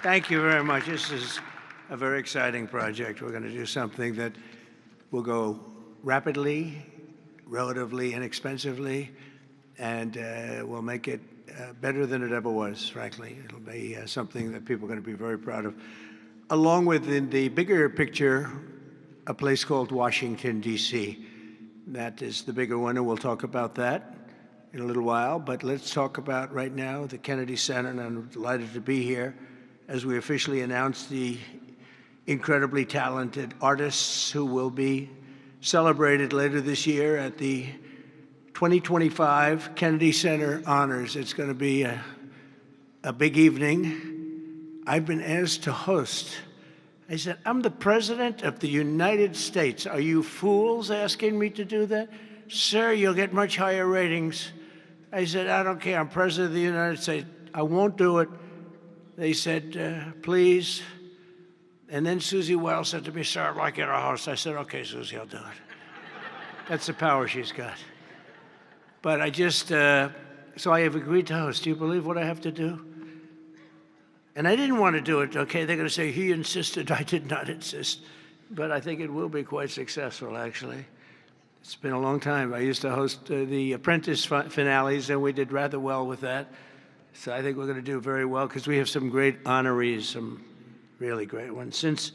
Thank you very much. This is a very exciting project. We're going to do something that will go rapidly, relatively inexpensively, and we'll make it better than it ever was, frankly. It'll be something that people are going to be very proud of. Along with, in the bigger picture, a place called Washington, D.C. That is the bigger one, and we'll talk about that in a little while. But let's talk about right now the Kennedy Center, and I'm delighted to be here as we officially announce the incredibly talented artists who will be celebrated later this year at the 2025 Kennedy Center Honors. It's going to be a big evening. I've been asked to host. I said, I'm the President of the United States. Are you fools asking me to do that? Sir, you'll get much higher ratings. I said, I don't care. I'm President of the United States. I won't do it. They said, please. And then Susie Wells said to me, sir, I'd like you to host. I said, okay, Susie, I'll do it. That's the power she's got. But I just, so I have agreed to host. Do you believe what I have to do? And I didn't want to do it, okay? They're going to say, he insisted. I did not insist. But I think it will be quite successful, actually. It's been a long time. I used to host the Apprentice finales, and we did rather well with that. So I think we're going to do very well because we have some great honorees, some really great ones. Since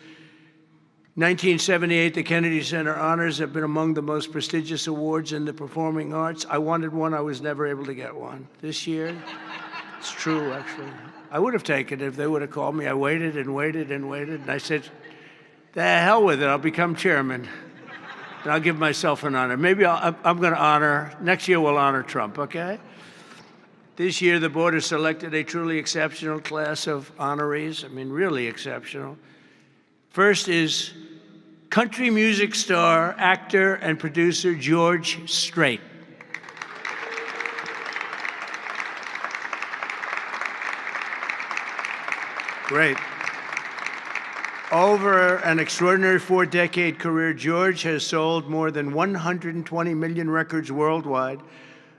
1978, the Kennedy Center Honors have been among the most prestigious awards in the performing arts. I wanted one. I was never able to get one. This year, it's true, actually. I would have taken it if they would have called me. I waited and waited and waited, and I said, the hell with it. I'll become chairman, and I'll give myself an honor. Maybe I'm going to honor, next year we'll honor Trump, okay? This year, the board has selected a truly exceptional class of honorees. I mean, really exceptional. First is country music star, actor, and producer George Strait. Great. Over an extraordinary 4-decade career, George has sold more than 120 million records worldwide,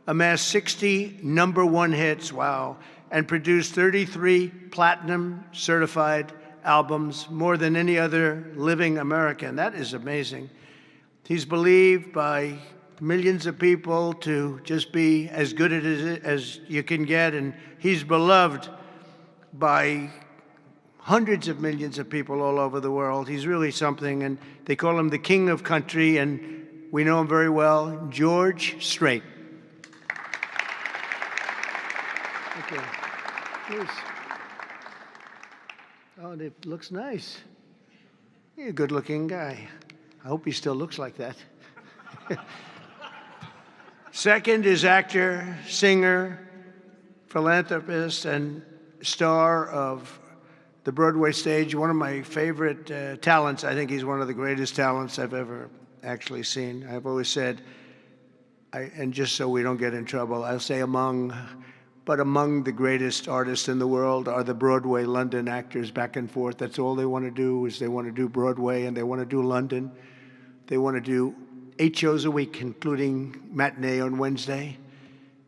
amassed 60 #1 hits, wow, and produced 33 platinum certified albums, more than any other living American. That is amazing. He's believed by millions of people to just be as good as you can get, and he's beloved by hundreds of millions of people all over the world. He's really something, and they call him the king of country, and we know him very well, George Strait. Okay, please. Oh, it looks nice. You're a good-looking guy. I hope he still looks like that. Second is actor, singer, philanthropist, and star of the Broadway stage. One of my favorite talents. I think he's one of the greatest talents I've ever actually seen. I've always said, and just so we don't get in trouble, I'll say among the greatest artists in the world are the Broadway London actors back and forth. That's all they want to do is they want to do Broadway and they want to do London. They want to do 8 shows a week, including matinee on Wednesday.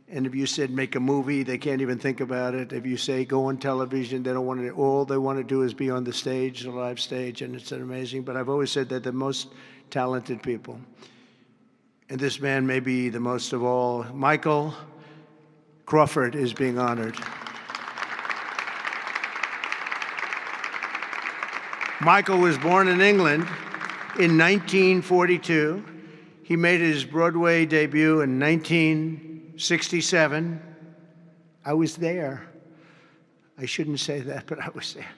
And if you said make a movie, they can't even think about it. If you say go on television, they don't want to. All they want to do is be on the stage, the live stage, and it's amazing. But I've always said they're the most talented people. And this man may be the most of all. Michael Crawford is being honored. Michael was born in England in 1942. He made his Broadway debut in 1967. I was there. I shouldn't say that, but I was there.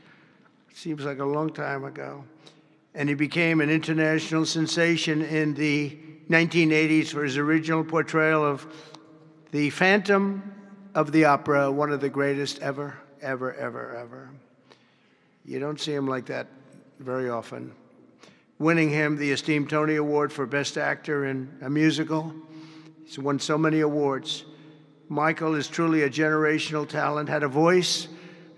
Seems like a long time ago. And he became an international sensation in the 1980s for his original portrayal of the Phantom of the Opera, one of the greatest ever, ever, ever, ever. You don't see him like that very often. Winning him the esteemed Tony Award for Best Actor in a Musical. He's won so many awards. Michael is truly a generational talent, had a voice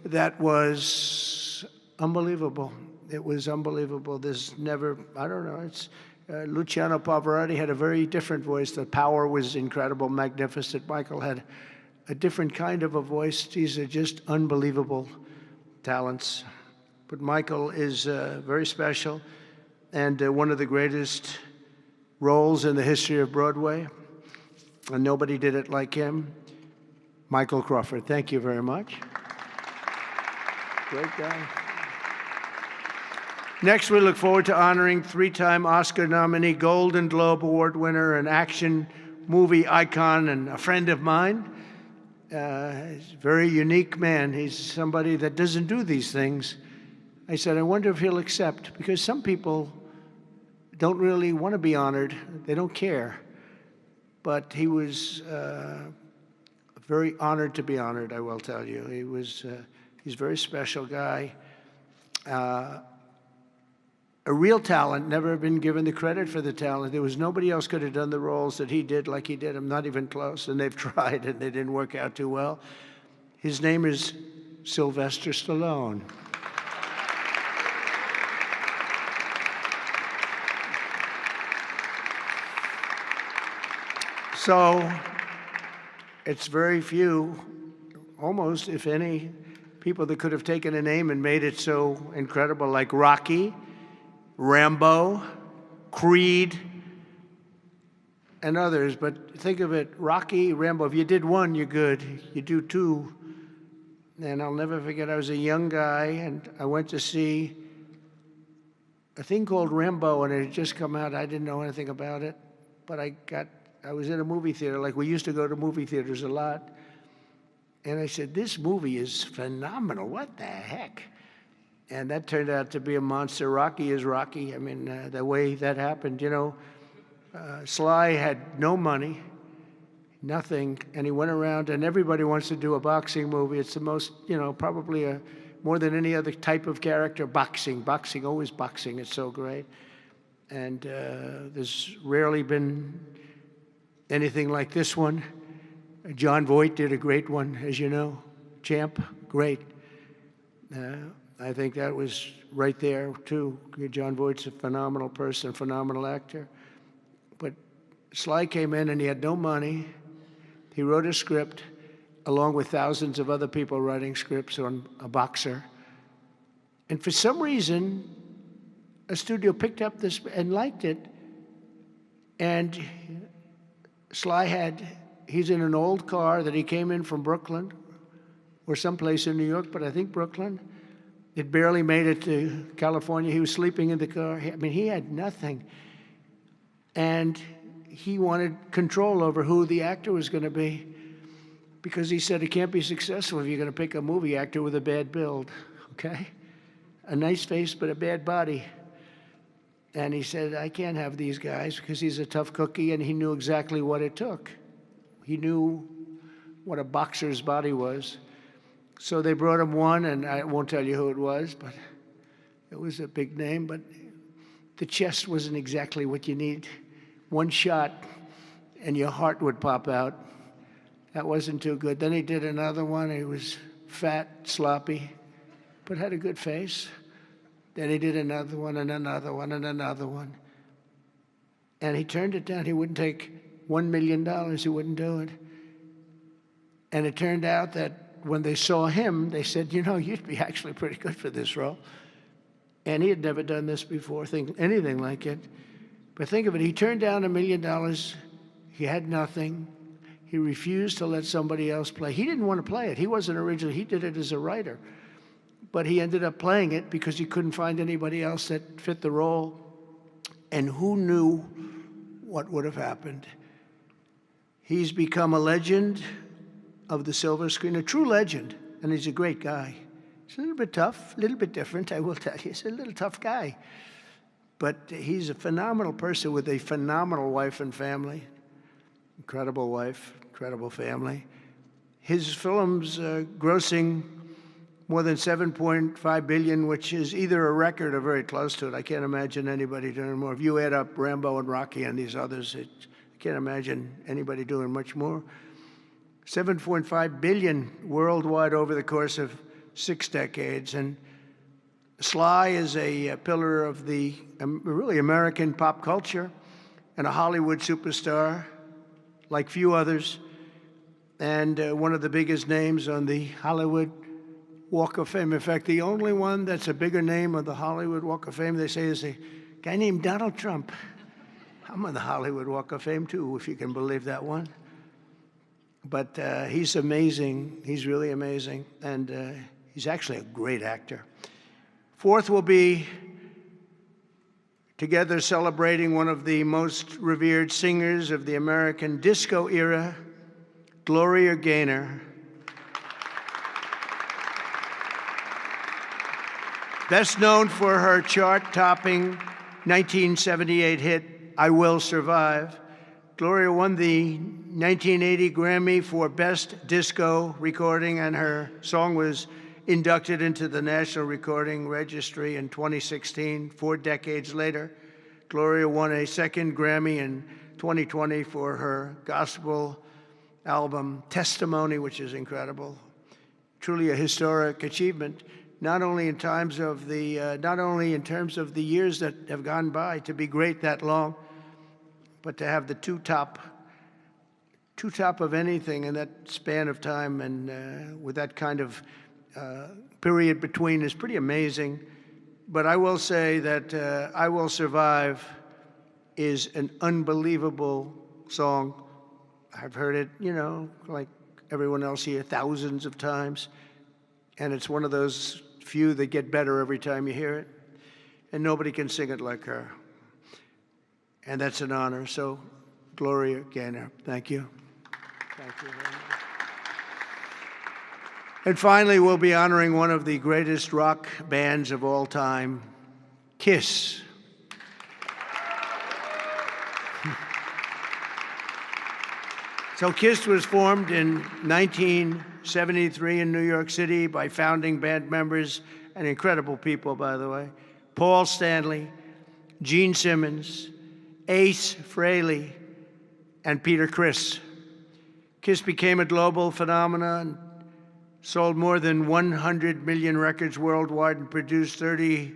that was unbelievable. It was unbelievable. There's never, I don't know, it's, Luciano Pavarotti had a very different voice. The power was incredible, magnificent. Michael had a different kind of a voice. These are just unbelievable talents. but Michael is very special and one of the greatest roles in the history of Broadway, and nobody did it like him. Michael Crawford, thank you very much. Great guy. Next, we look forward to honoring three-time Oscar nominee, Golden Globe Award winner, an action movie icon, and a friend of mine. He's a very unique man. He's somebody that doesn't do these things. I said, I wonder if he'll accept, because some people don't really want to be honored. They don't care. But he was very honored to be honored, I will tell you. He's a very special guy. A real talent, never been given the credit for the talent. There was nobody else could have done the roles that he did like he did. I'm not even close, and they've tried, and they didn't work out too well. His name is Sylvester Stallone. So it's very few, almost, if any, people that could have taken a name and made it so incredible, like Rocky, Rambo, Creed, and others. But think of it, Rocky, Rambo, if you did one, you're good. You do two. And I'll never forget, I was a young guy, and I went to see a thing called Rambo, and it had just come out. I didn't know anything about it, but I was in a movie theater, like we used to go to movie theaters a lot. And I said, this movie is phenomenal. What the heck? And that turned out to be a monster. Rocky is Rocky. I mean, the way that happened, you know, Sly had no money, nothing, and he went around, and everybody wants to do a boxing movie. It's the most, you know, probably more than any other type of character, boxing, always boxing. It's so great. And there's rarely been anything like this one. John Voight did a great one, as you know. Champ, great. I think that was right there, too. John Voight's a phenomenal person, phenomenal actor. But Sly came in, and he had no money. He wrote a script, along with thousands of other people writing scripts on a boxer. And for some reason, a studio picked up this and liked it. And Sly he's in an old car that he came in from Brooklyn, or someplace in New York, but I think Brooklyn. It barely made it to California. He was sleeping in the car. I mean, he had nothing. And he wanted control over who the actor was going to be, because he said it can't be successful if you're going to pick a movie actor with a bad build, okay? A nice face, but a bad body. And he said, I can't have these guys, because he's a tough cookie, and he knew exactly what it took. He knew what a boxer's body was. So they brought him one, and I won't tell you who it was, but it was a big name. But the chest wasn't exactly what you need. One shot, and your heart would pop out. That wasn't too good. Then he did another one. He was fat, sloppy, but had a good face. Then he did another one, and another one, and another one. And he turned it down. He wouldn't take $1 million. He wouldn't do it. And it turned out that when they saw him, they said, you know, you'd be actually pretty good for this role. And he had never done this before, anything like it. But think of it, he turned down $1 million. He had nothing. He refused to let somebody else play. He didn't want to play it. He wasn't original. He did it as a writer. But he ended up playing it because he couldn't find anybody else that fit the role. And who knew what would have happened? He's become a legend of the silver screen, a true legend, and he's a great guy. He's a little bit tough, a little bit different, I will tell you. He's a little tough guy. But he's a phenomenal person with a phenomenal wife and family. Incredible wife, incredible family. His films grossing more than $7.5 billion, which is either a record or very close to it. I can't imagine anybody doing more. If you add up Rambo and Rocky and these others, I can't imagine anybody doing much more. 7.5 billion worldwide over the course of 6 decades. And Sly is a pillar of the really American pop culture and a Hollywood superstar like few others, and one of the biggest names on the Hollywood Walk of Fame. In fact, the only one that's a bigger name of the Hollywood Walk of Fame, they say, is a guy named Donald Trump. I'm on the Hollywood Walk of Fame, too, if you can believe that one. But he's amazing. He's really amazing. And he's actually a great actor. Fourth will be together celebrating one of the most revered singers of the American disco era, Gloria Gaynor. Best known for her chart-topping 1978 hit, I Will Survive. Gloria won the 1980 Grammy for Best Disco Recording, and her song was inducted into the National Recording Registry in 2016. 4 decades later, Gloria won a second Grammy in 2020 for her gospel album, Testimony, which is incredible. Truly a historic achievement, not only in terms of the years that have gone by to be great that long, but to have the two top of anything in that span of time, and with that kind of period between, is pretty amazing. But I will say that I Will Survive is an unbelievable song. I've heard it, like everyone else here, thousands of times. And it's one of those few that get better every time you hear it. And nobody can sing it like her. And that's an honor. So, Gloria Gaynor, thank you. Thank you very much. And finally, we'll be honoring one of the greatest rock bands of all time, Kiss. So Kiss was formed in 1973 in New York City by founding band members, and incredible people, by the way, Paul Stanley, Gene Simmons, Ace Frehley, and Peter Criss. Kiss became a global phenomenon, sold more than 100 million records worldwide, and produced 30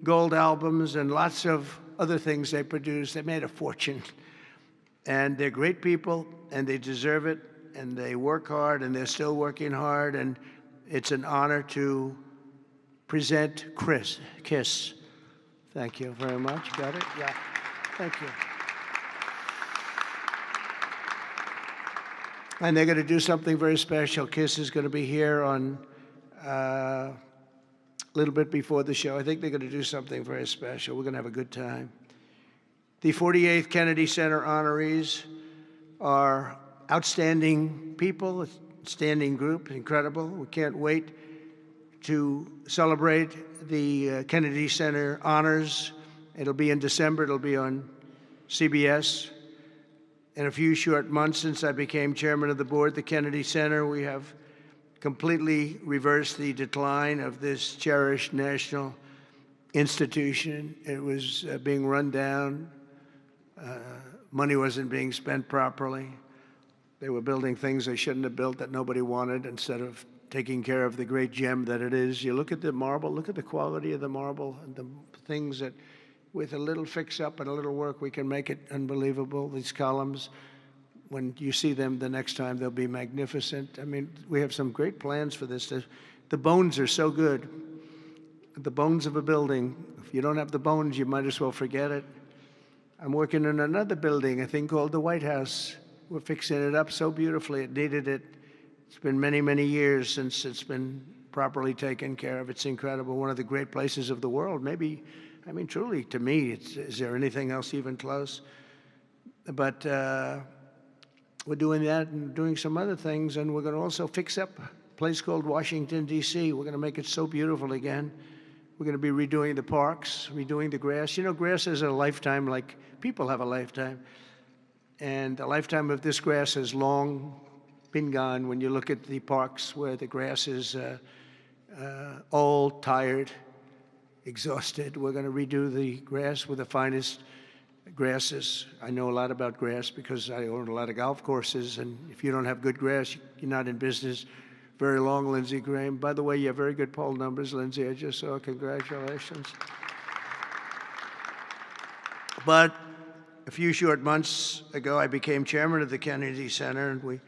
gold albums and lots of other things they produced. They made a fortune. And they're great people, and they deserve it, and they work hard, and they're still working hard, and it's an honor to present Kiss. Thank you very much. Got it? Yeah. Thank you. And they're going to do something very special. Kiss is going to be here on a little bit before the show. I think they're going to do something very special. We're going to have a good time. The 48th Kennedy Center honorees are outstanding people, standing group, incredible. We can't wait to celebrate the Kennedy Center honors. It'll be in December. It'll be on CBS. In a few short months since I became chairman of the board, the Kennedy Center, we have completely reversed the decline of this cherished national institution. It was being run down. Money wasn't being spent properly. They were building things they shouldn't have built that nobody wanted, instead of taking care of the great gem that it is. You look at the marble, look at the quality of the marble, and the things that, with a little fix-up and a little work, we can make it unbelievable. These columns, when you see them the next time, they'll be magnificent. I mean, we have some great plans for this. The bones are so good. The bones of a building, if you don't have the bones, you might as well forget it. I'm working in another building, a thing called the White House. We're fixing it up so beautifully. It needed it. It's been many, many years since it's been properly taken care of. It's incredible. One of the great places of the world. Maybe, I mean, truly, to me, is there anything else even close? But we're doing that and doing some other things, and we're going to also fix up a place called Washington, D.C. We're going to make it so beautiful again. We're going to be redoing the parks, redoing the grass. You know, grass has a lifetime like people have a lifetime. And the lifetime of this grass has long been gone when you look at the parks where the grass is old, tired, exhausted. We're going to redo the grass with the finest grasses. I know a lot about grass because I own a lot of golf courses, and if you don't have good grass, you're not in business very long, Lindsey Graham. By the way, you have very good poll numbers, Lindsey. I just saw. Congratulations. But a few short months ago, I became chairman of the Kennedy Center, and we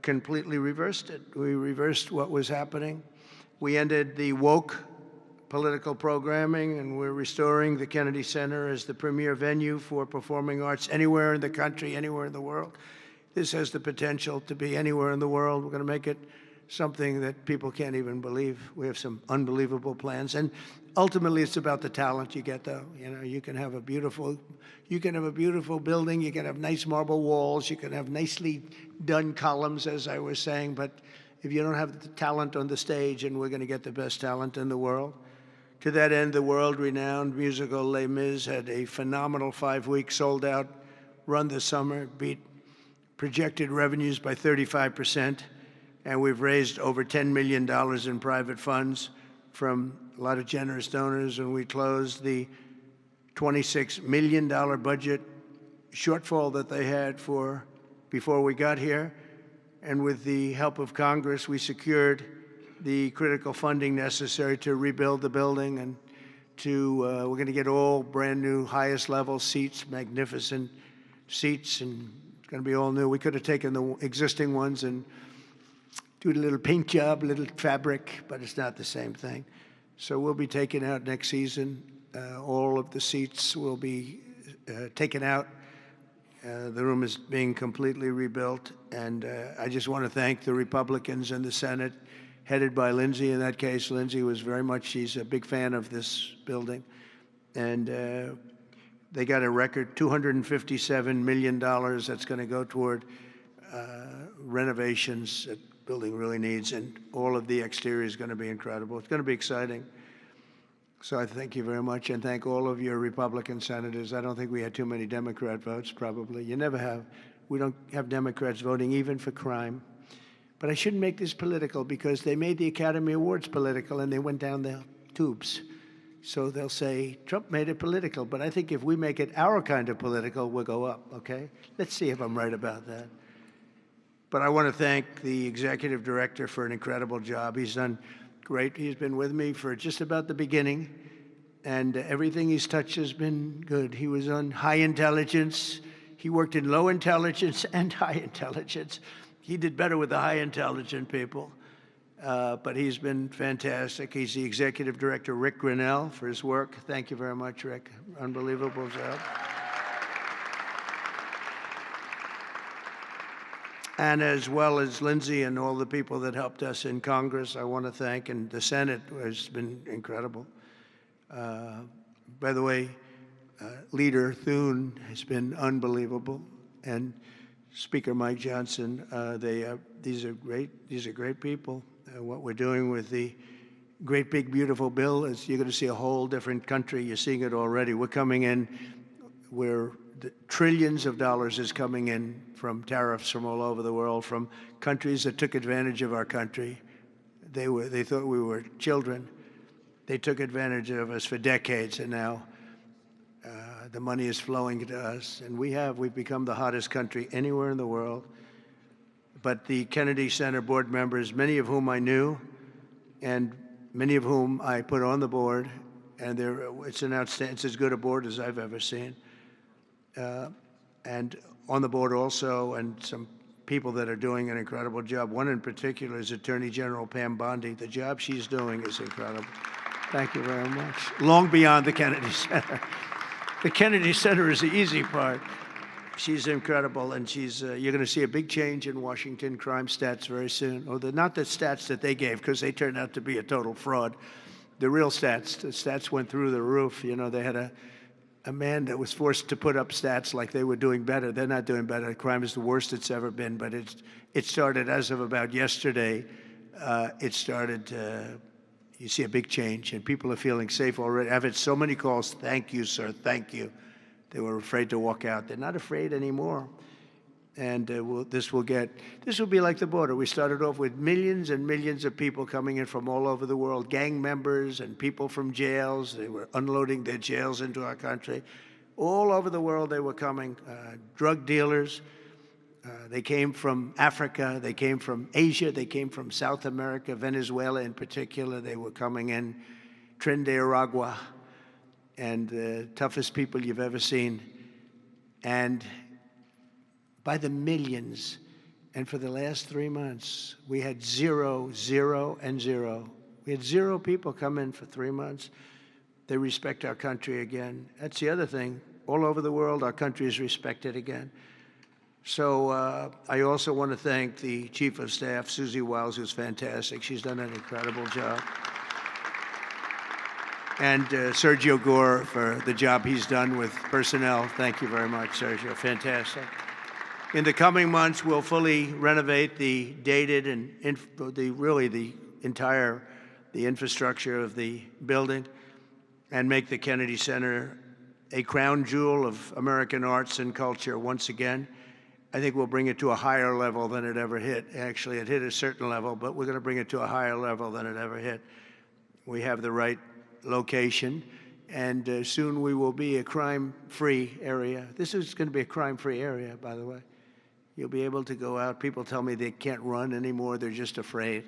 completely reversed it. We reversed what was happening. We ended the woke political programming, and we're restoring the Kennedy Center as the premier venue for performing arts anywhere in the country, anywhere in the world. This has the potential to be anywhere in the world. We're going to make it something that people can't even believe. We have some unbelievable plans, and ultimately, it's about the talent you get. Though, you know, you can have a beautiful building. You can have nice marble walls. You can have nicely done columns, as I was saying. But if you don't have the talent on the stage, and we're going to get the best talent in the world. To that end, the world-renowned musical Les Mis had a phenomenal 5-week sold-out run this summer. It beat projected revenues by 35%, and we've raised over $10 million in private funds from a lot of generous donors, and we closed the $26 million budget shortfall that they had before we got here. And with the help of Congress, we secured the critical funding necessary to rebuild the building, and we're going to get all brand new, highest level seats, magnificent seats, and it's going to be all new. We could have taken the existing ones and do a little paint job, a little fabric, but it's not the same thing. So we'll be taking out next season. All of the seats will be taken out. The room is being completely rebuilt, and I just want to thank the Republicans in the Senate, headed by Lindsey. In that case, Lindsey was she's a big fan of this building. And they got a record $257 million that's going to go toward renovations that the building really needs, and all of the exterior is going to be incredible. It's going to be exciting. So I thank you very much, and thank all of your Republican senators. I don't think we had too many Democrat votes, probably. You never have. We don't have Democrats voting even for crime. But I shouldn't make this political, because they made the Academy Awards political and they went down the tubes. So they'll say, Trump made it political. But I think if we make it our kind of political, we'll go up, okay? Let's see if I'm right about that. But I want to thank the executive director for an incredible job. He's done great. He's been with me for just about the beginning, and everything he's touched has been good. He was on high intelligence. He worked in low intelligence and high intelligence. He did better with the high intelligent people, but he's been fantastic. He's the executive director, Rick Grinnell, for his work. Thank you very much, Rick. Unbelievable job. And as well as Lindsey and all the people that helped us in Congress, I want to thank, and the Senate has been incredible. By the way, Leader Thune has been unbelievable, and Speaker Mike Johnson. These are great people. What we're doing with the great big beautiful bill is you're going to see a whole different country. You're seeing it already. We're coming in where the trillions of dollars is coming in from tariffs from all over the world, from countries that took advantage of our country. They thought we were children. They took advantage of us for decades, and now the money is flowing to us, and we've become the hottest country anywhere in the world. But the Kennedy Center board members, many of whom I knew, and many of whom I put on the board, and it's as good a board as I've ever seen. And on the board also, and some people that are doing an incredible job. One in particular is Attorney General Pam Bondi. The job she's doing is incredible. Thank you very much. Long beyond the Kennedy Center. The Kennedy Center is the easy part. She's incredible, and you're going to see a big change in Washington crime stats very soon. Not the stats that they gave, because they turned out to be a total fraud. The real stats, the stats went through the roof. You know, they had a man that was forced to put up stats like they were doing better. They're not doing better. Crime is the worst it's ever been, but it started as of about yesterday. You see a big change, and people are feeling safe already. I've had so many calls, thank you, sir, thank you. They were afraid to walk out. They're not afraid anymore. And this will be like the border. We started off with millions and millions of people coming in from all over the world, gang members and people from jails. They were unloading their jails into our country. All over the world they were coming, drug dealers. They came from Africa, they came from Asia, they came from South America, Venezuela in particular. They were coming in, Trinidad, and the toughest people you've ever seen. And by the millions, and for the last 3 months, we had 0, 0, and 0 We had 0 people come in for 3 months. They respect our country again. That's the other thing. All over the world, our country is respected again. So I also want to thank the Chief of Staff, Susie Wiles, who's fantastic. She's done an incredible job. And Sergio Gore for the job he's done with personnel. Thank you very much, Sergio. Fantastic. In the coming months, we'll fully renovate the dated and the infrastructure of the building and make the Kennedy Center a crown jewel of American arts and culture once again. I think we'll bring it to a higher level than it ever hit. Actually, it hit a certain level, but we're going to bring it to a higher level than it ever hit. We have the right location, and soon we will be a crime-free area. This is going to be a crime-free area, by the way. You'll be able to go out. People tell me they can't run anymore. They're just afraid.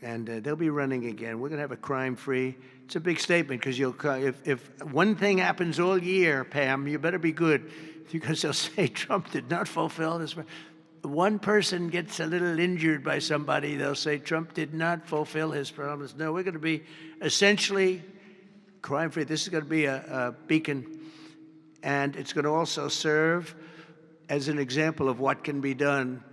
And they'll be running again. We're going to have a crime-free. It's a big statement because if one thing happens all year, Pam, you better be good, because they'll say Trump did not fulfill this. One person gets a little injured by somebody, they'll say Trump did not fulfill his promise. No, we're going to be essentially crime-free. This is going to be a beacon, and it's going to also serve as an example of what can be done.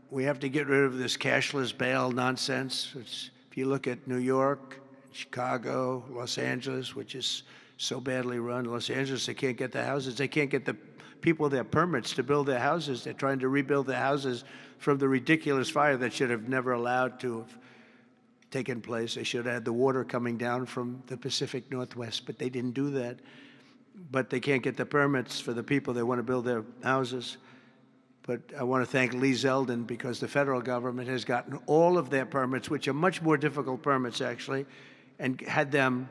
We have to get rid of this cashless bail nonsense. If you look at New York, Chicago, Los Angeles, which is so badly run. Los Angeles, they can't get the houses. They can't get the people their permits to build their houses. They're trying to rebuild their houses from the ridiculous fire that should have never allowed to have taken place. They should have had the water coming down from the Pacific Northwest, but they didn't do that. But they can't get the permits for the people that want to build their houses. But I want to thank Lee Zeldin, because the federal government has gotten all of their permits, which are much more difficult permits, actually, and had them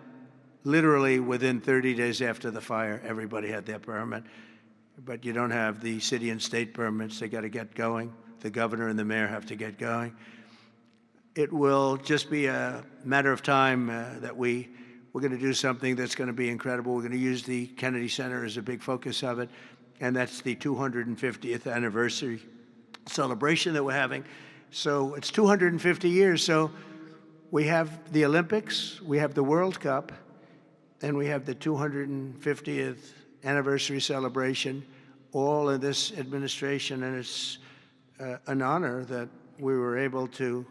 literally within 30 days after the fire. Everybody had their permit. But you don't have the city and state permits. They got to get going. The governor and the mayor have to get going. It will just be a matter of time that we're going to do something that's going to be incredible. We're going to use the Kennedy Center as a big focus of it, and that's the 250th anniversary celebration that we're having. So it's 250 years. So we have the Olympics, we have the World Cup, and we have the 250th anniversary celebration, all in this administration, and it's an honor that we were able to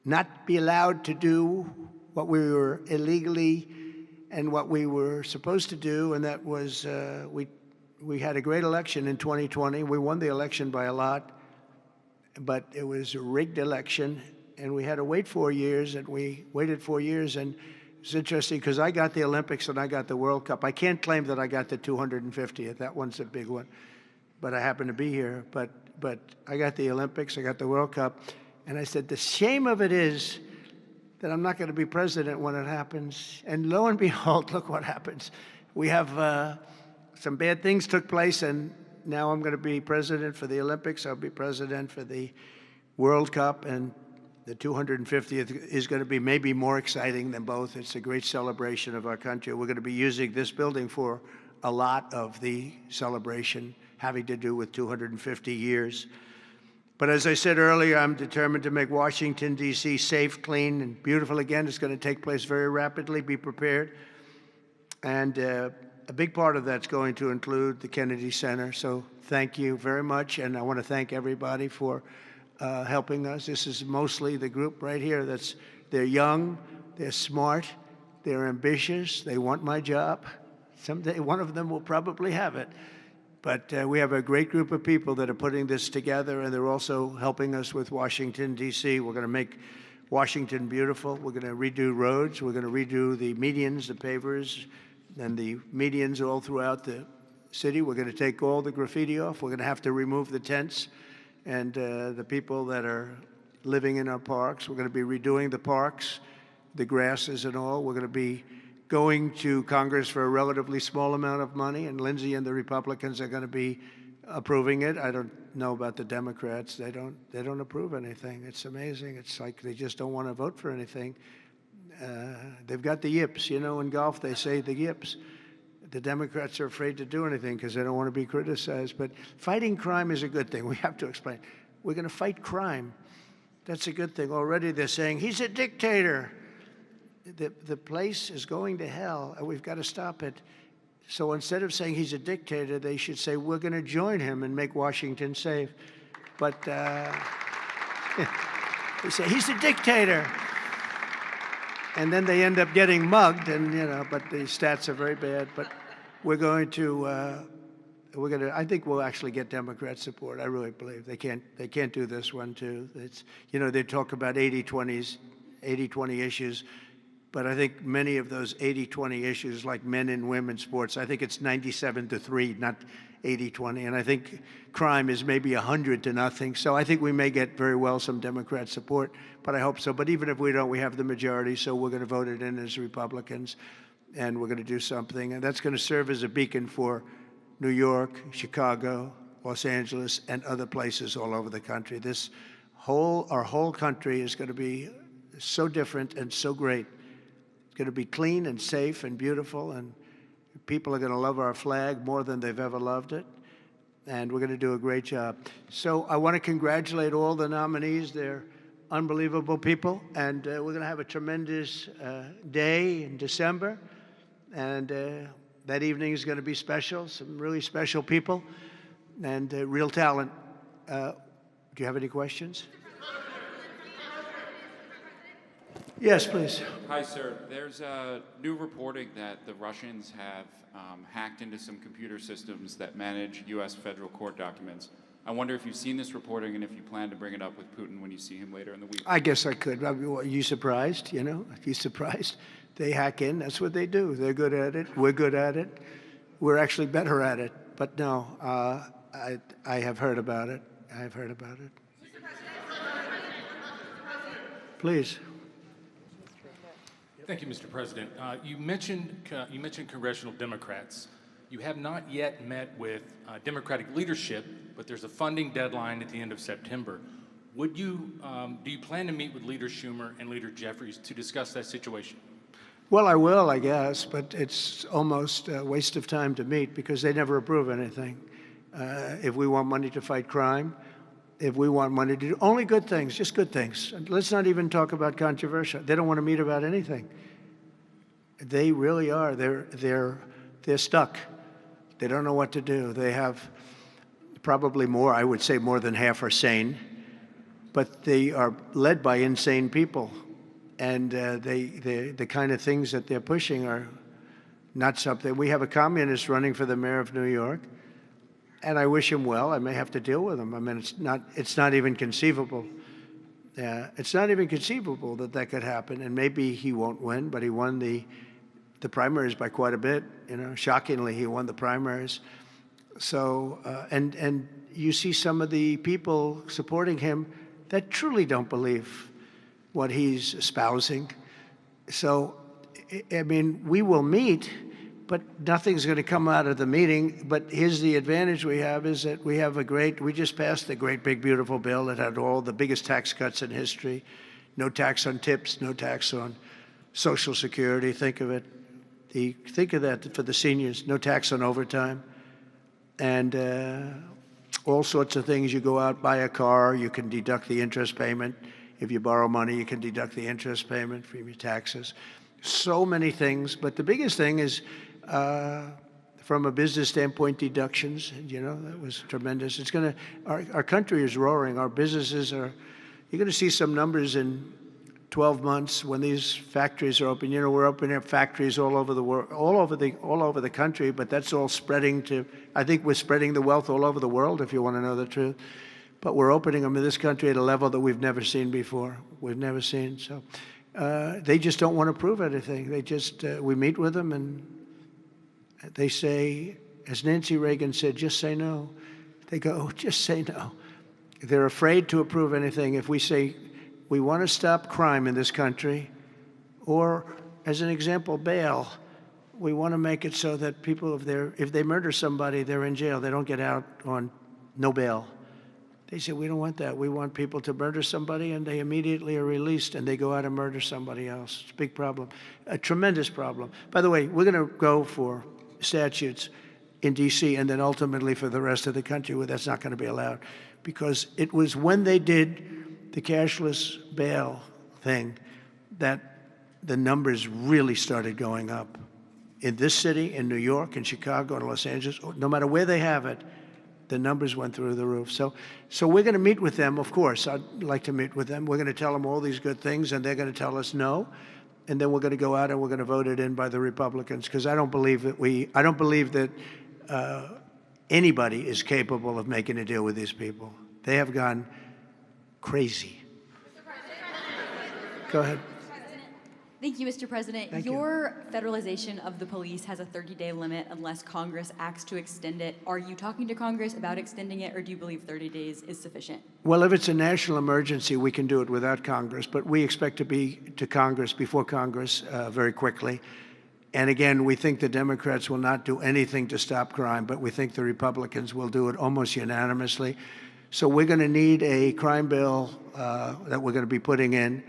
not be allowed to do what we were illegally and what we were supposed to do, and that was we had a great election in 2020. We won the election by a lot, but it was a rigged election, and we had to wait 4 years, and we waited 4 years, and it's interesting because I got the Olympics and I got the World Cup. I can't claim that I got the 250th. That one's a big one, but I happen to be here. But I got the Olympics, I got the World Cup, and I said, the shame of it is that I'm not going to be president when it happens. And lo and behold, look what happens. We have some bad things took place, and now I'm going to be president for the Olympics. I'll be president for the World Cup, and the 250th is going to be maybe more exciting than both. It's a great celebration of our country. We're going to be using this building for a lot of the celebration having to do with 250 years. But as I said earlier, I'm determined to make Washington, D.C. safe, clean, and beautiful again. It's going to take place very rapidly. Be prepared. And a big part of that's going to include the Kennedy Center. So thank you very much. And I want to thank everybody for helping us. This is mostly the group right here. They're young, they're smart, they're ambitious, they want my job. Someday one of them will probably have it. But we have a great group of people that are putting this together, and they're also helping us with Washington, D.C. We're going to make Washington beautiful. We're going to redo roads. We're going to redo the medians, the pavers, and the medians all throughout the city. We're going to take all the graffiti off. We're going to have to remove the tents and the people that are living in our parks. We're going to be redoing the parks, the grasses and all. We're going to be going to Congress for a relatively small amount of money, and Lindsey and the Republicans are going to be approving it. I don't know about the Democrats. They don't approve anything. It's amazing. It's like they just don't want to vote for anything. They've got the yips. You know, in golf they say the yips. The Democrats are afraid to do anything because they don't want to be criticized. But fighting crime is a good thing. We have to explain. We're going to fight crime. That's a good thing. Already they're saying, he's a dictator. the place is going to hell, and we've got to stop it. So instead of saying he's a dictator, they should say, we're going to join him and make Washington safe. But they say, he's a dictator. And then they end up getting mugged, and, but the stats are very bad. But we're going to, I think we'll actually get Democrat support. I really believe they can't do this one, too. It's, they talk about 80-20 issues. But I think many of those 80-20 issues, like men and women's sports, I think it's 97-3, not 80-20. And I think crime is maybe 100-0. So I think we may get very well some Democrat support, but I hope so. But even if we don't, we have the majority, so we're going to vote it in as Republicans, and we're going to do something. And that's going to serve as a beacon for New York, Chicago, Los Angeles, and other places all over the country. Our whole country is going to be so different and so great. Going to be clean and safe and beautiful, and people are going to love our flag more than they've ever loved it, and we're going to do a great job. So I want to congratulate all the nominees. They're unbelievable people, and we're going to have a tremendous day in December, and that evening is going to be special, some really special people, and real talent. Do you have any questions? Yes, please. Hi, sir. There's new reporting that the Russians have hacked into some computer systems that manage U.S. federal court documents. I wonder if you've seen this reporting and if you plan to bring it up with Putin when you see him later in the week. I guess I could. Are you surprised? Are you surprised? They hack in. That's what they do. They're good at it. We're good at it. We're actually better at it. But no, I have heard about it. I have heard about it. Please. Thank you, Mr. President. You mentioned congressional Democrats. You have not yet met with Democratic leadership, but there's a funding deadline at the end of September. Do you plan to meet with Leader Schumer and Leader Jeffries to discuss that situation? Well, I will, I guess, but it's almost a waste of time to meet because they never approve anything. If we want money to fight crime, if we want money to do only good things, just good things. Let's not even talk about controversial. They don't want to meet about anything. They really are. They're stuck. They don't know what to do. They have probably more, I would say more than half are sane, but they are led by insane people. And the kind of things that they're pushing are not something. We have a communist running for the mayor of New York. And I wish him well. I may have to deal with him. I mean, it's not even conceivable. It's not even conceivable that could happen. And maybe he won't win, but he won the primaries by quite a bit. Shockingly, he won the primaries. So, and you see some of the people supporting him that truly don't believe what he's espousing. So, I mean, we will meet, but nothing's going to come out of the meeting. But here's the advantage we have is that we just passed a great, big, beautiful bill that had all the biggest tax cuts in history. No tax on tips, no tax on Social Security. Think of it. Think of that for the seniors. No tax on overtime. And all sorts of things. You go out, buy a car, you can deduct the interest payment. If you borrow money, you can deduct the interest payment from your taxes. So many things. But the biggest thing is, from a business standpoint, deductions. That was tremendous. It's going to, our country is roaring. Our businesses are, you're going to see some numbers in 12 months when these factories are open. We're opening up factories all over the world, all over the country, but that's all spreading to, I think we're spreading the wealth all over the world, if you want to know the truth. But we're opening them in this country at a level that we've never seen before. We've never seen. So they just don't want to prove anything. They just, we meet with them and they say, as Nancy Reagan said, just say no. They go, oh, just say no. They're afraid to approve anything. If we say, we want to stop crime in this country, or, as an example, bail. We want to make it so that people, if they murder somebody, they're in jail. They don't get out on no bail. They say, we don't want that. We want people to murder somebody, and they immediately are released, and they go out and murder somebody else. It's a big problem, a tremendous problem. By the way, we're going to go for statutes in D.C. and then ultimately for the rest of the country where that's not going to be allowed, because it was when they did the cashless bail thing that the numbers really started going up. In this city, in New York, in Chicago, in Los Angeles, no matter where they have it, the numbers went through the roof. So we're going to meet with them, of course. I'd like to meet with them. We're going to tell them all these good things, and they're going to tell us no. And then we're going to go out and we're going to vote it in by the Republicans, because I don't believe that anybody is capable of making a deal with these people. They have gone crazy. Go ahead. Thank you, Mr. President. Thank you. Your federalization of the police has a 30-day limit unless Congress acts to extend it. Are you talking to Congress about extending it, or do you believe 30 days is sufficient? Well, if it's a national emergency, we can do it without Congress, but we expect to be to Congress, before Congress, very quickly. And again, we think the Democrats will not do anything to stop crime, but we think the Republicans will do it almost unanimously. So we're going to need a crime bill that we're going to be putting in.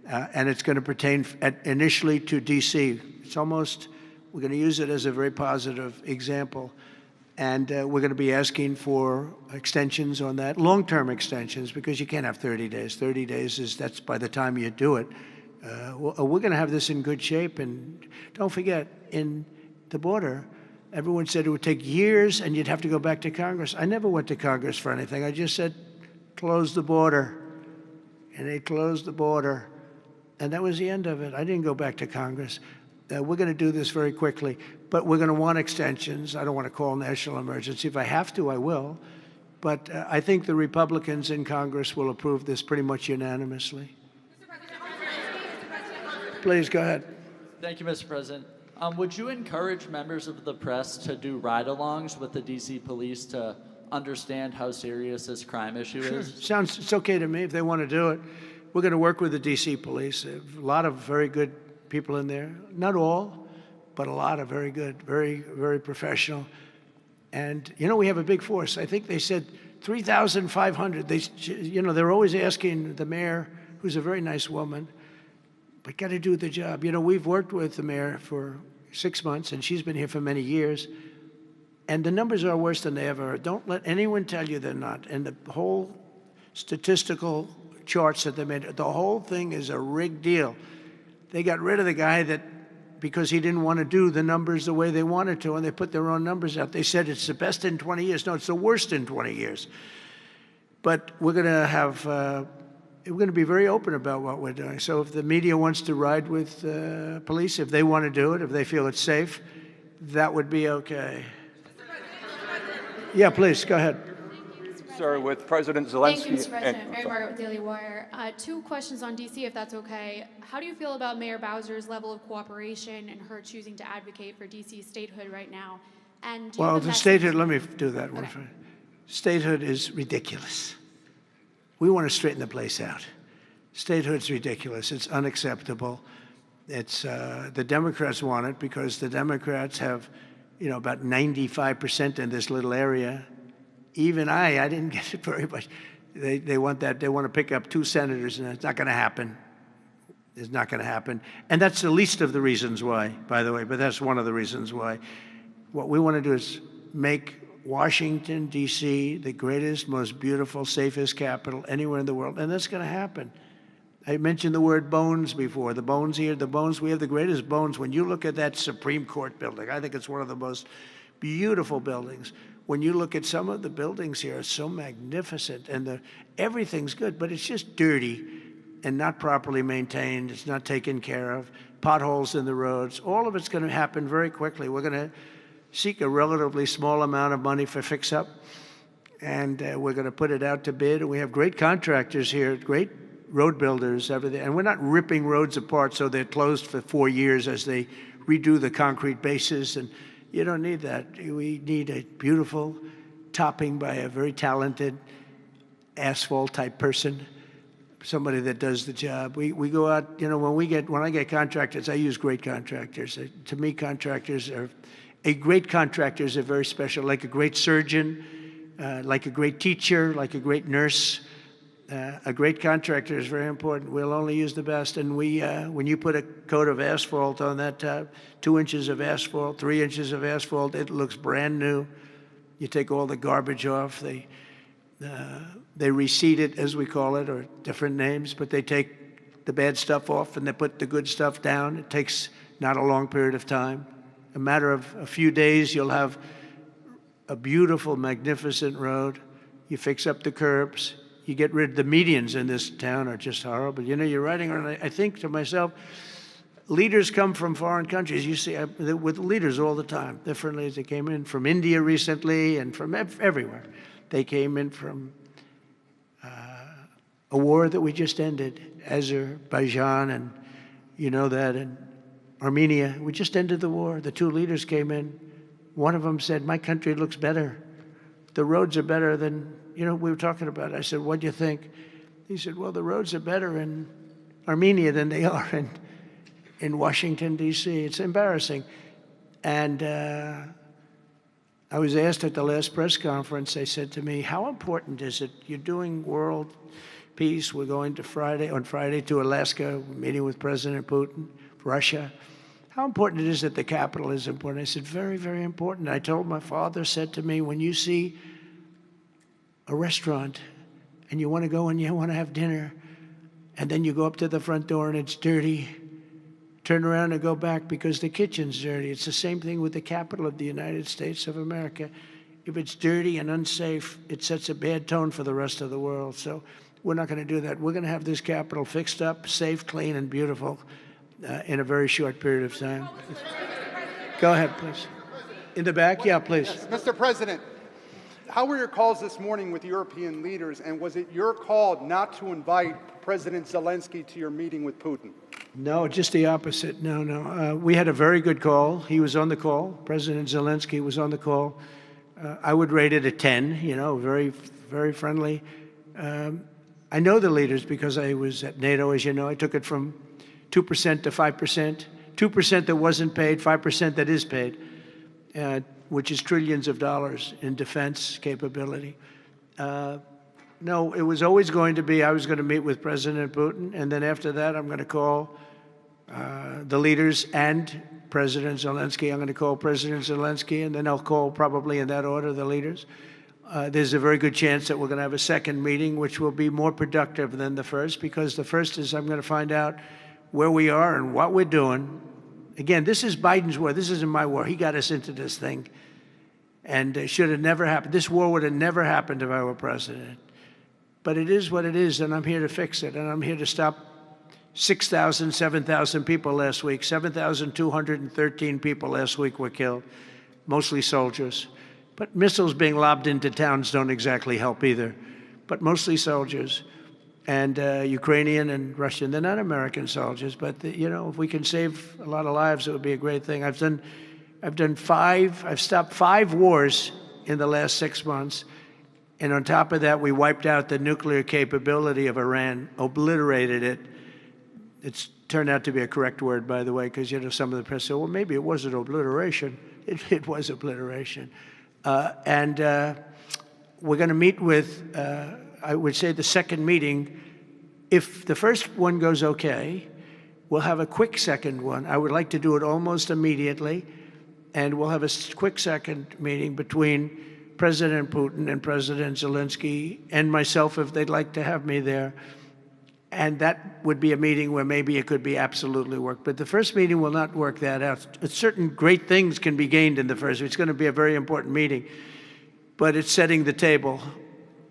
And it's going to pertain initially to D.C. We're going to use it as a very positive example. And we're going to be asking for extensions on that, long-term extensions, because you can't have 30 days. 30 days that's by the time you do it. We're going to have this in good shape. And don't forget, in the border, everyone said it would take years and you'd have to go back to Congress. I never went to Congress for anything. I just said, close the border. And they closed the border. And that was the end of it. I didn't go back to Congress. We're going to do this very quickly, but we're going to want extensions. I don't want to call national emergency. If I have to, I will. But I think the Republicans in Congress will approve this pretty much unanimously. Please, go ahead. Thank you, Mr. President. Would you encourage members of the press to do ride-alongs with the D.C. police to understand how serious this crime issue is? It's okay to me if they want to do it. We're going to work with the D.C. police. A lot of very good people in there. Not all, but a lot of very good, very, very professional. And, we have a big force. I think they said 3,500. They're always asking the mayor, who's a very nice woman, but got to do the job. We've worked with the mayor for 6 months, and she's been here for many years. And the numbers are worse than they ever are. Don't let anyone tell you they're not. And the whole statistical charts that they made, the whole thing is a rigged deal. They got rid of the guy because he didn't want to do the numbers the way they wanted to, and they put their own numbers out. They said it's the best in 20 years. No, it's the worst in 20 years. But we're going to be very open about what we're doing. So if the media wants to ride with police, if they want to do it, if they feel it's safe, that would be okay. Yeah, please, go ahead. Sir, with President Zelensky. Thank you, Mr. President. Mary Margaret with Daily Wire. 2 questions on D.C., if that's okay. How do you feel about Mayor Bowser's level of cooperation and her choosing to advocate for D.C. statehood right now? And well, the statehood, let me do that one first. Statehood is ridiculous. We want to straighten the place out. Statehood's ridiculous. It's unacceptable. It's the Democrats want it because the Democrats have, about 95% in this little area. Even I didn't get it very much. They want that. They want to pick up 2 senators, and it's not going to happen. It's not going to happen. And that's the least of the reasons why, by the way, but that's one of the reasons why. What we want to do is make Washington, D.C., the greatest, most beautiful, safest capital anywhere in the world, and that's going to happen. I mentioned the word bones before. The bones here, we have the greatest bones. When you look at that Supreme Court building, I think it's one of the most beautiful buildings. When you look at some of the buildings here, it's so magnificent, and everything's good, but it's just dirty and not properly maintained. It's not taken care of. Potholes in the roads. All of it's going to happen very quickly. We're going to seek a relatively small amount of money for fix-up, and we're going to put it out to bid. We have great contractors here, great road builders, everything, and we're not ripping roads apart so they're closed for 4 years as they redo the concrete bases. And you don't need that. We need a beautiful topping by a very talented asphalt-type person, somebody that does the job. We go out, when I get contractors, I use great contractors. To me, great contractors are very special, like a great surgeon, like a great teacher, like a great nurse. A great contractor is very important. We'll only use the best. And when you put a coat of asphalt on that top, 2 inches of asphalt, 3 inches of asphalt, it looks brand new. You take all the garbage off. They reseed it, as we call it, or different names, but they take the bad stuff off and they put the good stuff down. It takes not a long period of time. A matter of a few days, you'll have a beautiful, magnificent road. You fix up the curbs. You get rid of the medians in this town are just horrible. You know, you're riding around, I think to myself, leaders come from foreign countries. You see, with leaders all the time, different leaders. They came in from India recently and from everywhere. They came in from a war that we just ended, Azerbaijan, and you know that, and Armenia. We just ended the war. The two leaders came in. One of them said, my country looks better. The roads are better than, you know, we were talking about. I said, what do you think? He said, well, the roads are better in Armenia than they are in Washington, D.C. It's embarrassing. And I was asked at the last press conference, they said to me, how important is it? You're doing world peace. We're going to on Friday to Alaska, meeting with President Putin, Russia. How important it is that the capital is important? I said, very, very important. I told my father, said to me, when you see a restaurant and you want to go and you want to have dinner, and then you go up to the front door and it's dirty, turn around and go back because the kitchen's dirty. It's the same thing with the capital of the United States of America. If it's dirty and unsafe, it sets a bad tone for the rest of the world. So we're not going to do that. We're going to have this capital fixed up, safe, clean, and beautiful in a very short period of time. Go ahead, please. In the back? Yeah, please. Yes, Mr. President, how were your calls this morning with European leaders, and was it your call not to invite President Zelensky to your meeting with Putin? No, just the opposite. No. We had a very good call. He was on the call. President Zelensky was on the call. I would rate it a 10, you know, very, very friendly. I know the leaders because I was at NATO, as you know. I took it from 2% to 5%, 2% that wasn't paid, 5% that is paid, which is trillions of dollars in defense capability. No, it was always going to be, I was going to meet with President Putin, and then after that, I'm going to call the leaders and President Zelensky. I'm going to call President Zelensky, and then I'll call probably in that order the leaders. There's a very good chance that we're going to have a second meeting, which will be more productive than the first, because the first is I'm going to find out where we are and what we're doing. Again, this is Biden's war. This isn't my war. He got us into this thing. And it should have never happened. This war would have never happened if I were president. But it is what it is, and I'm here to fix it. And I'm here to stop 6,000, 7,000 people last week. 7,213 people last week were killed, mostly soldiers. But missiles being lobbed into towns don't exactly help either, but mostly soldiers. And Ukrainian and Russian, they're not American soldiers, but you know, if we can save a lot of lives, it would be a great thing. I've stopped 5 wars in the last 6 months. And on top of that, we wiped out the nuclear capability of Iran, obliterated it. It's turned out to be a correct word, by the way, because you know some of the press said, well, maybe it wasn't obliteration. It was obliteration. And we're going to meet with, I would say, the second meeting. If the first one goes okay, we'll have a quick second one. I would like to do it almost immediately. And we'll have a quick second meeting between President Putin and President Zelensky and myself, if they'd like to have me there. And that would be a meeting where maybe it could be absolutely work. But the first meeting will not work that out. Certain great things can be gained in the first. It's going to be a very important meeting. But it's setting the table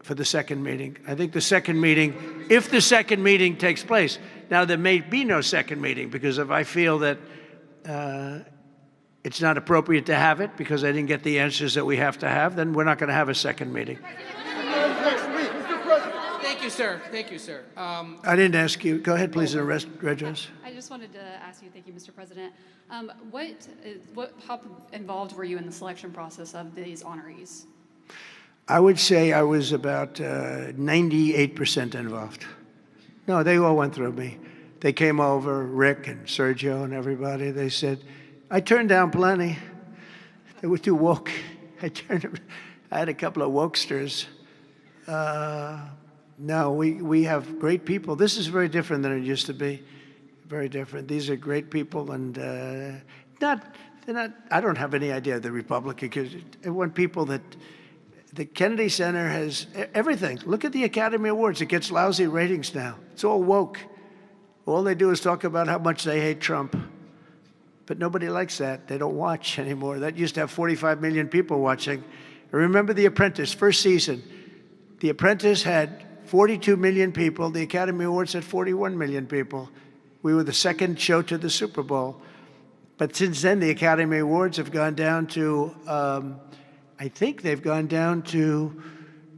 for the second meeting. I think the second meeting, if the second meeting takes place. Now, there may be no second meeting, because if I feel that it's not appropriate to have it because I didn't get the answers that we have to have, then we're not going to have a second meeting. Thank you, sir. Thank you, sir. I didn't ask you. Go ahead, please, address. I just wanted to ask you, thank you, Mr. President. How involved were you in the selection process of these honorees? I would say I was about 98% involved. No, they all went through me. They came over, Rick and Sergio and everybody. They said, I turned down plenty. They were too woke. I had a couple of wokesters. No, we have great people. This is very different than it used to be. Very different. These are great people, and they're not. I don't have any idea the Republican. Because I want people that the Kennedy Center has everything. Look at the Academy Awards. It gets lousy ratings now. It's all woke. All they do is talk about how much they hate Trump. But nobody likes that. They don't watch anymore. That used to have 45 million people watching. I remember The Apprentice, first season. The Apprentice had 42 million people. The Academy Awards had 41 million people. We were the second show to the Super Bowl. But since then, the Academy Awards have gone down to, I think they've gone down to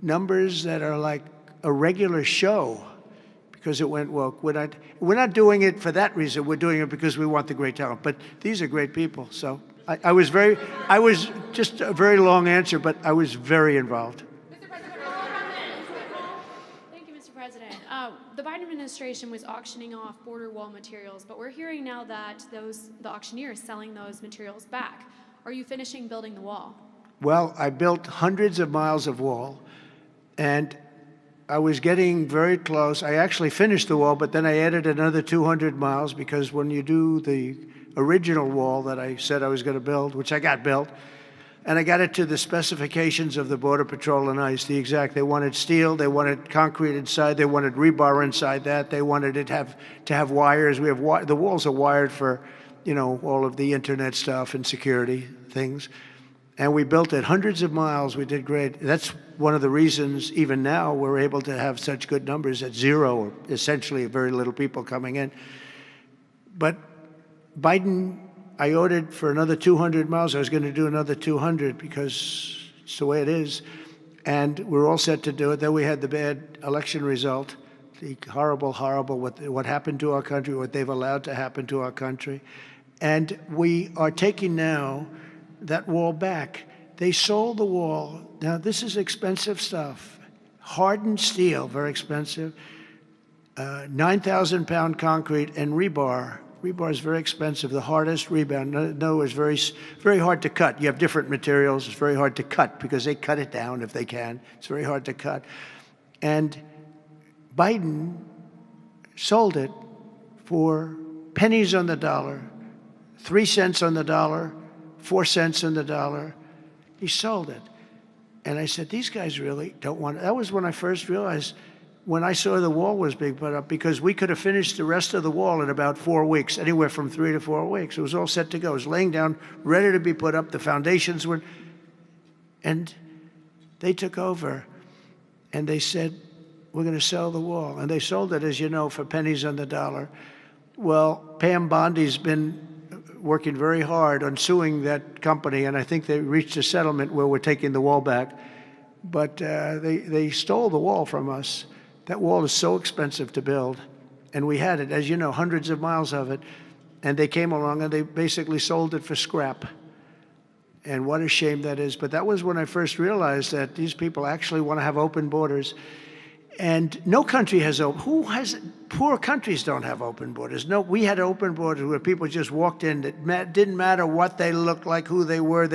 numbers that are like a regular show because it went woke. We're not doing it for that reason. We're doing it because we want the great talent. But these are great people. So I was just a very long answer, but I was very involved. Thank you, Mr. President. The Biden administration was auctioning off border wall materials, but we're hearing now that the auctioneer is selling those materials back. Are you finishing building the wall? Well, I built hundreds of miles of wall, and I was getting very close. I actually finished the wall, but then I added another 200 miles because when you do the original wall that I said I was going to build, which I got built, and I got it to the specifications of the Border Patrol and ICE, the exact. They wanted steel, they wanted concrete inside, they wanted rebar inside that, they wanted it to have wires. The walls are wired for, all of the internet stuff and security things. And we built it hundreds of miles. We did great. That's one of the reasons, even now, we're able to have such good numbers at zero, or essentially very little people coming in. But Biden, I ordered for another 200 miles. I was going to do another 200 because it's the way it is. And we're all set to do it. Then we had the bad election result, the horrible, what happened to our country, what they've allowed to happen to our country. And we are taking now that wall back. They sold the wall. Now, this is expensive stuff. Hardened steel, very expensive. 9,000-pound concrete and rebar. Rebar is very expensive, the hardest rebar. No, it's very hard to cut. You have different materials. It's very hard to cut because they cut it down if they can. It's very hard to cut. And Biden sold it for pennies on the dollar, 3 cents on the dollar, 4 cents on the dollar. He sold it. And I said, these guys really don't want it. That was when I first realized, when I saw the wall was being put up, because we could have finished the rest of the wall in about 4 weeks, anywhere from 3 to 4 weeks. It was all set to go. It was laying down, ready to be put up. The foundations were, and they took over. And they said, we're going to sell the wall. And they sold it, as you know, for pennies on the dollar. Well, Pam Bondi's been working very hard on suing that company, and I think they reached a settlement where we're taking the wall back. But they stole the wall from us. That wall is so expensive to build, and we had it, as you know, hundreds of miles of it, and they came along and they basically sold it for scrap. And what a shame that is. But that was when I first realized that these people actually want to have open borders. And no country has poor countries don't have open borders. No, we had open borders where people just walked in. It didn't matter what they looked like, who they were.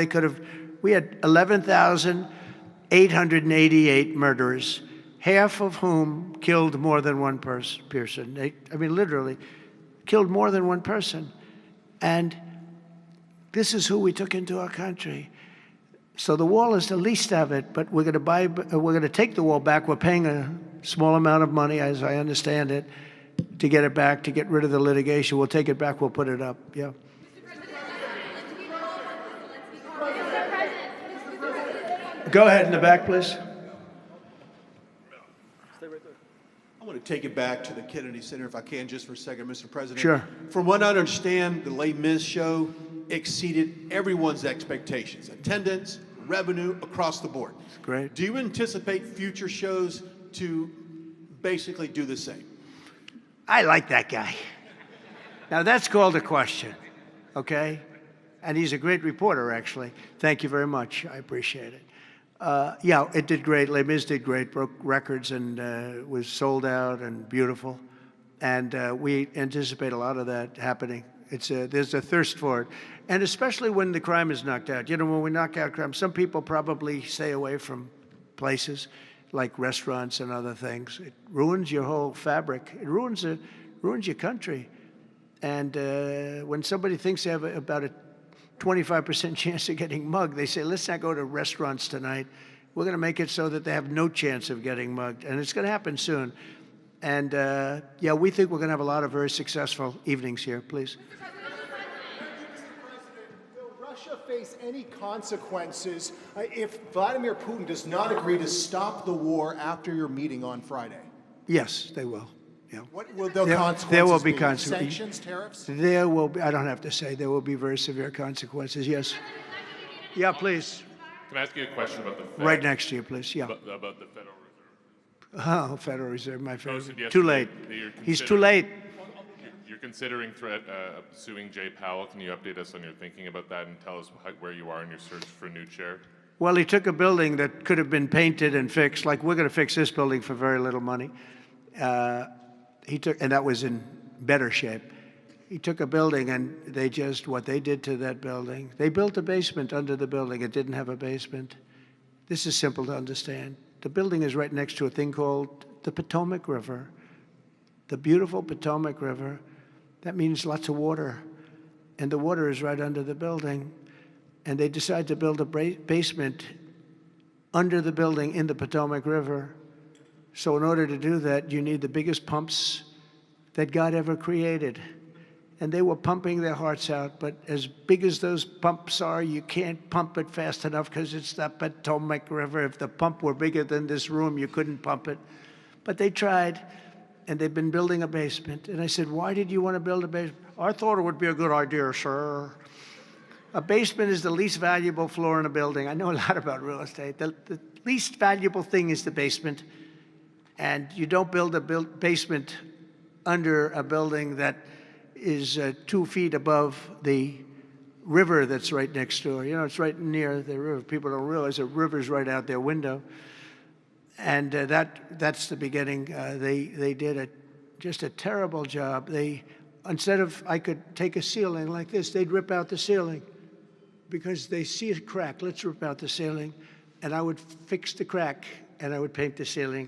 We had 11,888 murderers, half of whom killed more than one person. Literally killed more than one person. And this is who we took into our country. So the wall is the least of it, but we're going to take the wall back. We're paying a small amount of money, as I understand it, to get it back, to get rid of the litigation. We'll take it back. We'll put it up. Yeah. Go ahead in the back, please. I want to take it back to the Kennedy Center, if I can, just for a second, Mr. President. Sure. From what I understand, the Les Mis show exceeded everyone's expectations. Attendance, revenue, across the board. Great. Do you anticipate future shows to basically do the same? I like that guy. Now, that's called a question, okay? And he's a great reporter, actually. Thank you very much. I appreciate it. Yeah, it did great. Les Mis did great, broke records, and was sold out and beautiful. And we anticipate a lot of that happening. There's a thirst for it. And especially when the crime is knocked out. You know, when we knock out crime, some people probably stay away from places like restaurants and other things. It ruins your whole fabric. It ruins your country. And when somebody thinks they have about a 25% chance of getting mugged, they say, let's not go to restaurants tonight. We're going to make it so that they have no chance of getting mugged. And it's going to happen soon. And yeah, we think we're going to have a lot of very successful evenings here. Please. Will Russia face any consequences if Vladimir Putin does not agree to stop the war after your meeting on Friday? Yes, they will. Yeah. What will the consequences there will be be? consequences. Sanctions, tariffs? There will be, I don't have to say, there will be very severe consequences, yes. Yeah, please. Can I ask you a question about the Fed? Right next to you, please, yeah. About the Federal Reserve. Oh, Federal Reserve, my favorite. Too late. He's too late. You're considering suing Jay Powell. Can you update us on your thinking about that and tell us where you are in your search for a new chair? Well, he took a building that could have been painted and fixed, like we're going to fix this building for very little money. And that was in better shape. He took a building and what they did to that building, they built a basement under the building. It didn't have a basement. This is simple to understand. The building is right next to a thing called the Potomac River. The beautiful Potomac River. That means lots of water. And the water is right under the building. And they decided to build a basement under the building in the Potomac River. So in order to do that, you need the biggest pumps that God ever created. And they were pumping their hearts out, but as big as those pumps are, you can't pump it fast enough because it's the Potomac River. If the pump were bigger than this room, you couldn't pump it. But they tried, and they've been building a basement. And I said, why did you want to build a basement? I thought it would be a good idea, sir. A basement is the least valuable floor in a building. I know a lot about real estate. The least valuable thing is the basement. And you don't build a basement under a building that is 2 feet above the river that's right next door. You know, it's right near the river. People don't realize the river's right out their window. And that's the beginning. They did just a terrible job. Instead of, I could take a ceiling like this, they'd rip out the ceiling because they see a crack. Let's rip out the ceiling. And I would fix the crack and I would paint the ceiling.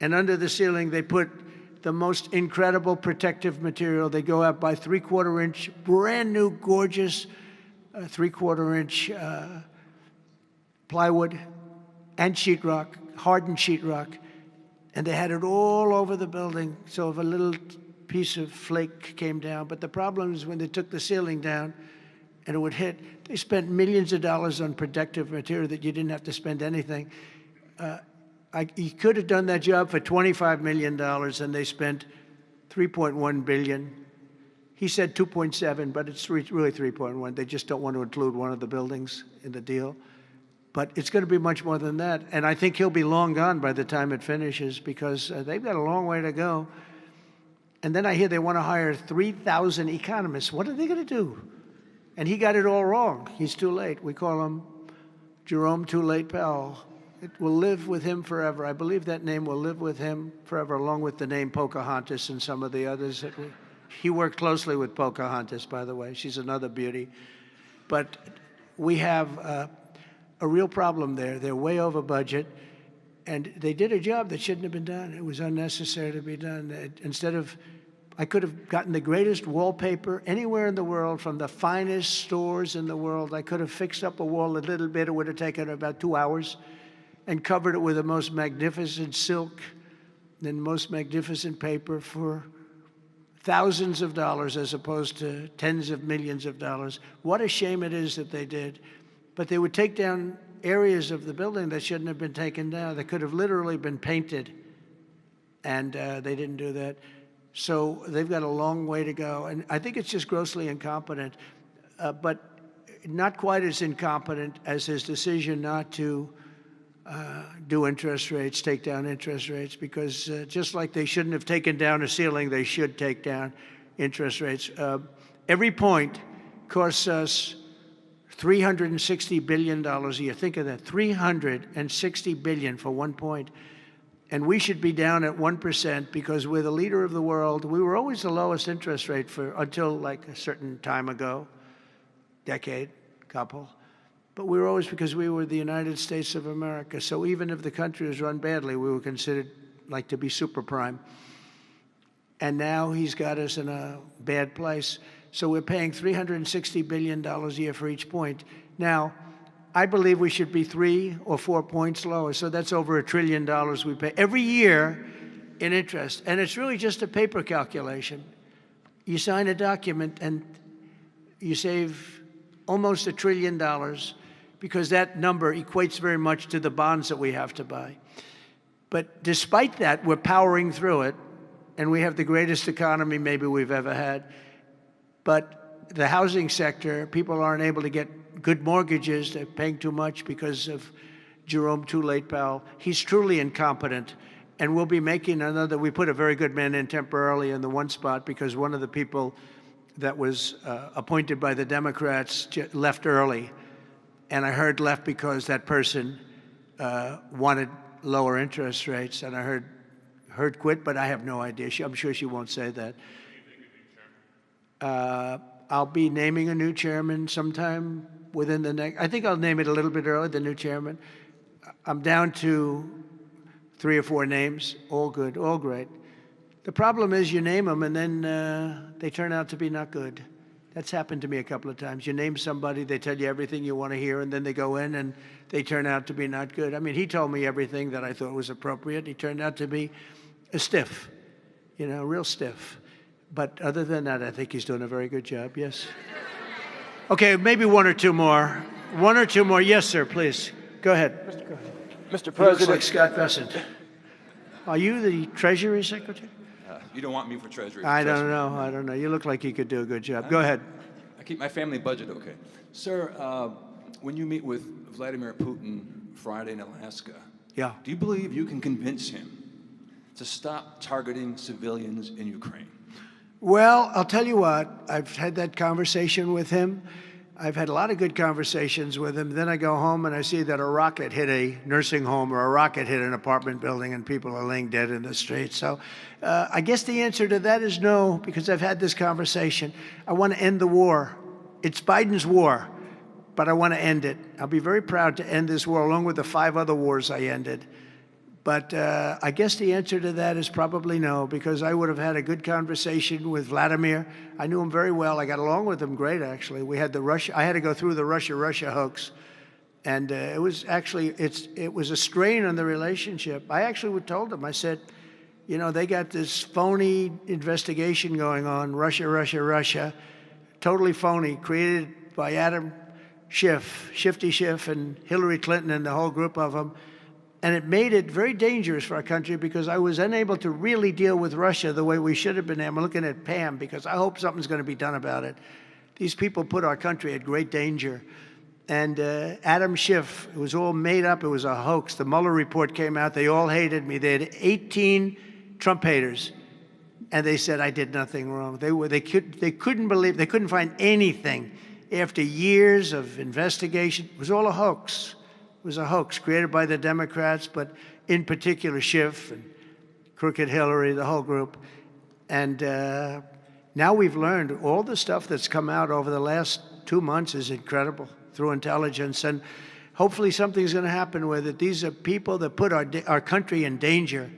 And under the ceiling, they put the most incredible protective material. They go out by 3/4 inch, brand new, gorgeous 3/4 inch plywood and sheetrock, hardened sheetrock. And they had it all over the building. So if a little piece of flake came down, but the problem is when they took the ceiling down and it would hit, they spent millions of dollars on protective material that you didn't have to spend anything. He could have done that job for $25 million, and they spent $3.1 billion. He said 2.7, but it's really 3.1. They just don't want to include one of the buildings in the deal. But it's going to be much more than that. And I think he'll be long gone by the time it finishes because they've got a long way to go. And then I hear they want to hire 3,000 economists. What are they going to do? And he got it all wrong. He's too late. We call him Jerome Too Late Powell. It will live with him forever. I believe that name will live with him forever, along with the name Pocahontas and some of the others. He worked closely with Pocahontas, by the way. She's another beauty. But we have a real problem there. They're way over budget, and they did a job that shouldn't have been done. It was unnecessary to be done. I could have gotten the greatest wallpaper anywhere in the world from the finest stores in the world. I could have fixed up a wall a little bit. It would have taken about 2 hours. And covered it with the most magnificent silk and most magnificent paper for thousands of dollars as opposed to tens of millions of dollars. What a shame it is that they did. But they would take down areas of the building that shouldn't have been taken down. They could have literally been painted, and they didn't do that. So they've got a long way to go. And I think it's just grossly incompetent, but not quite as incompetent as his decision not to do interest rates, take down interest rates, because just like they shouldn't have taken down a ceiling, they should take down interest rates. Every point costs us $360 billion a year. Think of that, $360 billion for 1 point. And we should be down at 1% because we're the leader of the world. We were always the lowest interest rate until like a certain time ago, decade, couple. But we were always, because we were the United States of America. So even if the country was run badly, we were considered like to be super prime. And now he's got us in a bad place. So we're paying $360 billion a year for each point. Now, I believe we should be 3 or 4 points lower. So that's over $1 trillion we pay. Every year, in interest. And it's really just a paper calculation. You sign a document and you save almost $1 trillion because that number equates very much to the bonds that we have to buy. But despite that, we're powering through it, and we have the greatest economy maybe we've ever had. But the housing sector, people aren't able to get good mortgages. They're paying too much because of Jerome Too Late Powell. He's truly incompetent, and we'll be making another. We put a very good man in temporarily in the one spot because one of the people that was appointed by the Democrats left early. And I heard left because that person wanted lower interest rates, and I heard quit, but I have no idea. I'm sure she won't say that. I'll be naming a new chairman sometime within the next. I think I'll name it a little bit early, the new chairman. I'm down to 3 or 4 names, all good, all great. The problem is you name them and then they turn out to be not good. That's happened to me a couple of times. You name somebody, they tell you everything you want to hear, and then they go in and they turn out to be not good. I mean, he told me everything that I thought was appropriate. He turned out to be a stiff, you know, real stiff. But other than that, I think he's doing a very good job, yes. Okay, maybe 1 or 2 more. 1 or 2 more. Yes, sir, please. Go ahead. Mr. He looks President. like Scott Bessent. Are you the Treasury Secretary? You don't want me for Treasury. I don't know. You look like you could do a good job. Go ahead. I keep my family budget okay. Sir, when you meet with Vladimir Putin Friday in Alaska, yeah, do you believe you can convince him to stop targeting civilians in Ukraine? Well, I'll tell you what. I've had that conversation with him. I've had a lot of good conversations with him. Then I go home and I see that a rocket hit a nursing home or a rocket hit an apartment building and people are laying dead in the streets. So I guess the answer to that is no, because I've had this conversation. I want to end the war. It's Biden's war, but I want to end it. I'll be very proud to end this war along with the 5 other wars I ended. But I guess the answer to that is probably no, because I would have had a good conversation with Vladimir. I knew him very well. I got along with him great, actually. We had the Russia. I had to go through the Russia hoax, and it was actually it was a strain on the relationship. I actually told him. I said, you know, they got this phony investigation going on, Russia, totally phony, created by Adam Schiff, Shifty Schiff, and Hillary Clinton and the whole group of them. And it made it very dangerous for our country because I was unable to really deal with Russia the way we should have been. I'm looking at Pam because I hope something's going to be done about it. These people put our country at great danger. And Adam Schiff, it was all made up. It was a hoax. The Mueller report came out. They all hated me. They had 18 Trump haters. And they said I did nothing wrong. They couldn't believe, they couldn't find anything. After years of investigation, it was all a hoax. It was a hoax created by the Democrats, but in particular Schiff and Crooked Hillary, the whole group. And now we've learned all the stuff that's come out over the last 2 months is incredible through intelligence. And hopefully something's going to happen with it. These are people that put our country in danger,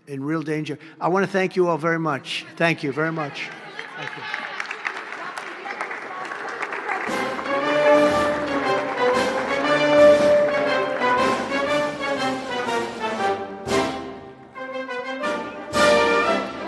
in real danger. I want to thank you all very much. Thank you very much. Thank you.